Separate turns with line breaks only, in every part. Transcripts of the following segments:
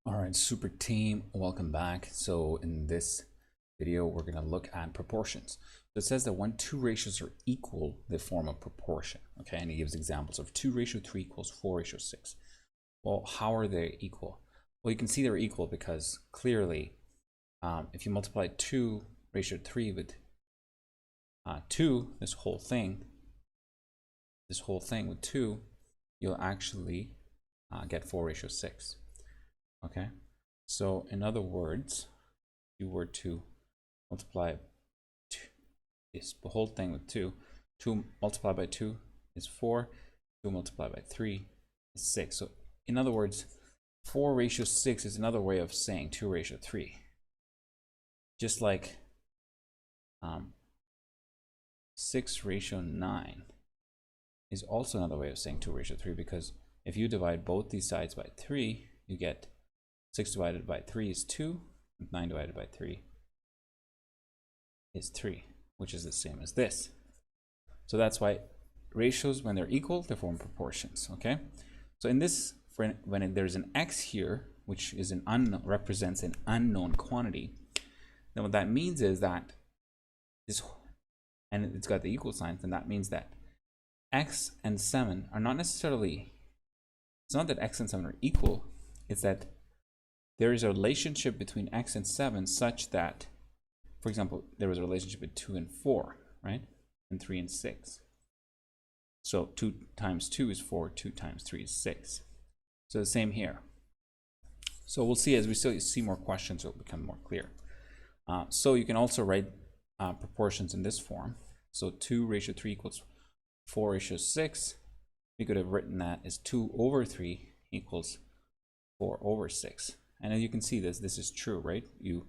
All right, super team, welcome back. So in this video, we're going to look at proportions. So it says that when two ratios are equal, they form a proportion. Okay, and he gives examples of 2:3 equals 4:6. Well, how are they equal? Well, you can see they're equal because clearly, if you multiply 2:3 with 2, this whole thing with 2, you'll actually get 4:6. Okay, so in other words, if you were to multiply this whole thing with 2, 2 multiplied by 2 is 4, 2 multiplied by 3 is 6. So in other words, 4:6 is another way of saying 2:3. Just like 6:9 is also another way of saying 2:3, because if you divide both these sides by 3, you get 6 divided by 3 is 2, 9 divided by 3 is 3, which is the same as this. So that's why ratios, when they're equal, they form proportions. Okay, so in this, when there's an x here, which is an represents an unknown quantity, then what that means is that this, and it's got the equal sign, then that means that x and 7 are not necessarily, it's not that x and 7 are equal, it's that there is a relationship between x and 7 such that, for example, there was a relationship with 2 and 4, right? And 3 and 6. So 2 times 2 is 4, 2 times 3 is 6. So the same here. So we'll see as we still see more questions, it will become more clear. So you can also write proportions in this form. So 2:3 equals 4:6. We could have written that as 2/3 equals 4/6. And as you can see, this is true, right? You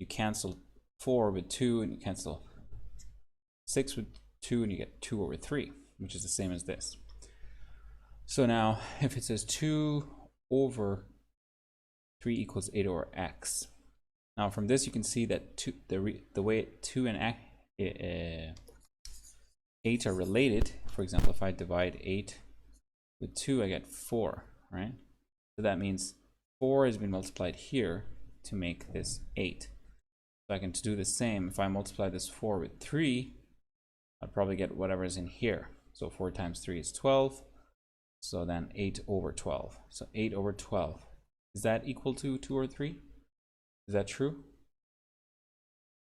cancel 4 with 2, and you cancel 6 with 2, and you get 2/3, which is the same as this. So now, if it says 2/3 equals 8/x, now from this you can see that the way 2 and 8 are related. For example, if I divide 8 with 2, I get 4, right? So that means 4 has been multiplied here to make this 8. So I can do the same. If I multiply this 4 with 3, I'll probably get whatever is in here. So 4 times 3 is 12. So then 8/12. So 8/12. Is that equal to 2/3? Is that true?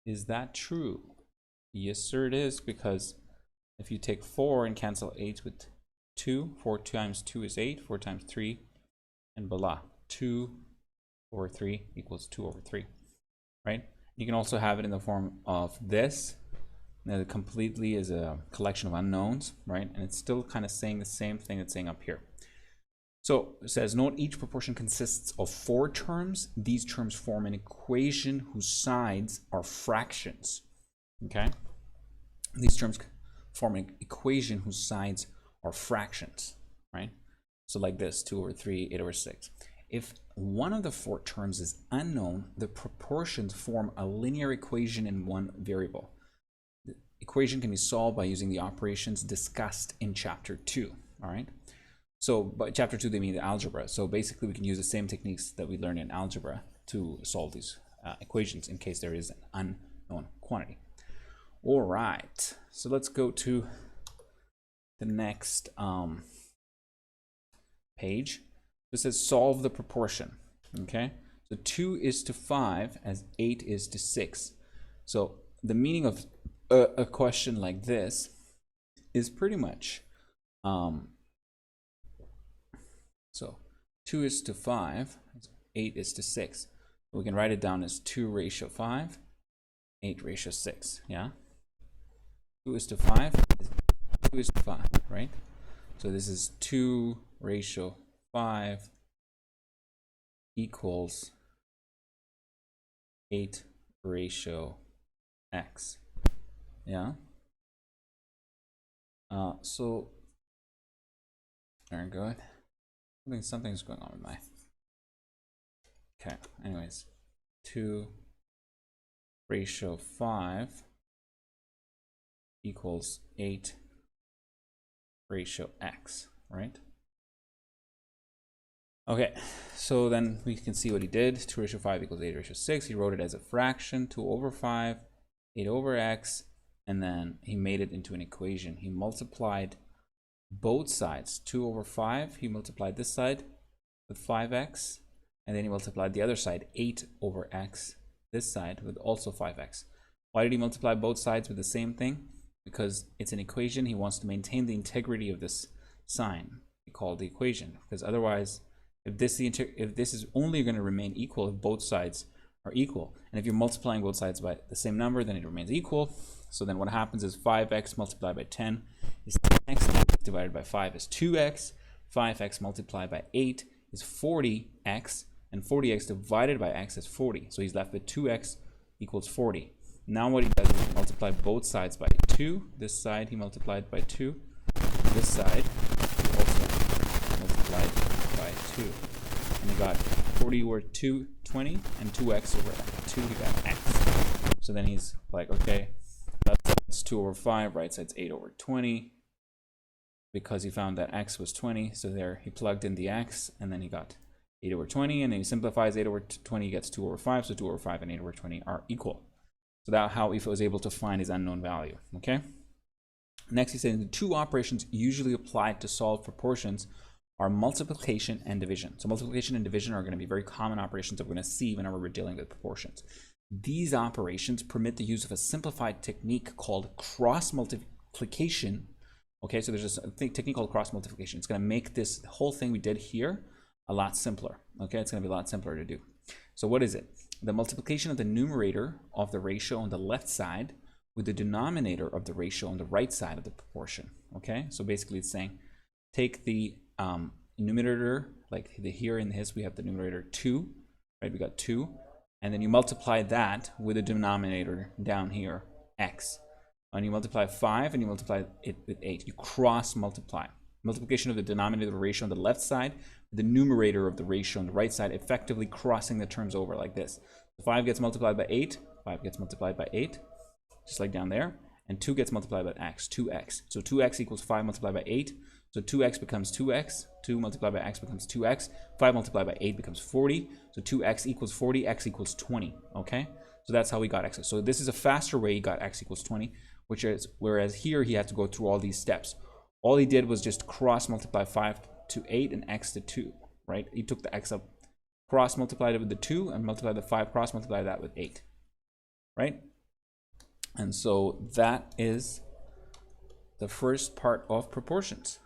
Is that true? Yes, sir, it is, because if you take 4 and cancel 8 with 2, 4 times 2 is 8, 4 times 3, and voila, 2/3 equals 2/3, right? You can also have it in the form of this. Now, it completely is a collection of unknowns, right? And it's still kind of saying the same thing it's saying up here. So it says, note each proportion consists of 4 terms. These terms form an equation whose sides are fractions. Okay? These terms form an equation whose sides are fractions, right? So like this, 2/3, 8/6. If one of the 4 terms is unknown, the proportions form a linear equation in one variable. The equation can be solved by using the operations discussed in chapter 2, all right? So by chapter 2, they mean the algebra. So basically, we can use the same techniques that we learned in algebra to solve these equations in case there is an unknown quantity. All right, so let's go to the next page. This says solve the proportion. Okay, so 2:5 as 8:6. So the meaning of a question like this is pretty much so 2:5, 8:6. We can write it down as 2:5, 8:6. Yeah, 2:5 is 2:5, right? So this is 2:5 equals 8:x. Yeah. So very good. Something's going on with my. Okay. Anyways, 2:5 equals 8:x, right? Okay, so then we can see what he did. 2^5 equals 8^6. He wrote it as a fraction, 2/5, 8/x, and then he made it into an equation. He multiplied both sides. 2/5, he multiplied this side with 5x, and then he multiplied the other side, 8/x, this side with also 5x. Why did he multiply both sides with the same thing? Because it's an equation. He wants to maintain the integrity of this sign. He called the equation, because otherwise, if this is only going to remain equal if both sides are equal, and if you're multiplying both sides by the same number, then it remains equal. So then what happens is 5x multiplied by 10 is 10x, divided by 5 is 2x, 5x multiplied by 8 is 40x, and 40x divided by x is 40. So he's left with 2x equals 40. Now what he does is multiply both sides by 2. This side he multiplied by 2. This side he also multiplied by 2. And he got 40 over 2, 20, and 2x over 2, he got x. So then he's like, okay, left side's 2/5, right side's 8/20, because he found that x was 20. So there he plugged in the x, and then he got 8/20, and then he simplifies 8/20, he gets 2/5, so 2/5 and 8/20 are equal. So that's how he was able to find his unknown value, okay? Next, he says the two operations usually applied to solve proportions are multiplication and division. So multiplication and division are going to be very common operations that we're going to see whenever we're dealing with proportions. These operations permit the use of a simplified technique called cross multiplication. Okay, so there's a technique called cross multiplication. It's going to make this whole thing we did here a lot simpler. Okay, it's going to be a lot simpler to do. So what is it? The multiplication of the numerator of the ratio on the left side with the denominator of the ratio on the right side of the proportion. Okay, so basically it's saying take the numerator, like here in his we have the numerator 2, right? We got 2, and then you multiply that with the denominator down here, x. And you multiply 5 and you multiply it with 8. You cross multiply. Multiplication of the denominator of the ratio on the left side, the numerator of the ratio on the right side, effectively crossing the terms over like this. So 5 gets multiplied by 8, 5 gets multiplied by 8, just like down there, and 2 gets multiplied by x, 2x. So 2x equals 5 multiplied by 8, so 2x becomes 2x, 2 multiplied by x becomes 2x, 5 multiplied by 8 becomes 40, so 2x equals 40, x equals 20, okay? So that's how we got x. So this is a faster way he got x equals 20, whereas here he had to go through all these steps. All he did was just cross multiply 5 to 8 and x to 2, right? He took the x up, cross multiplied it with the 2, and multiplied the 5, cross multiplied that with 8, right? And so that is the first part of proportions.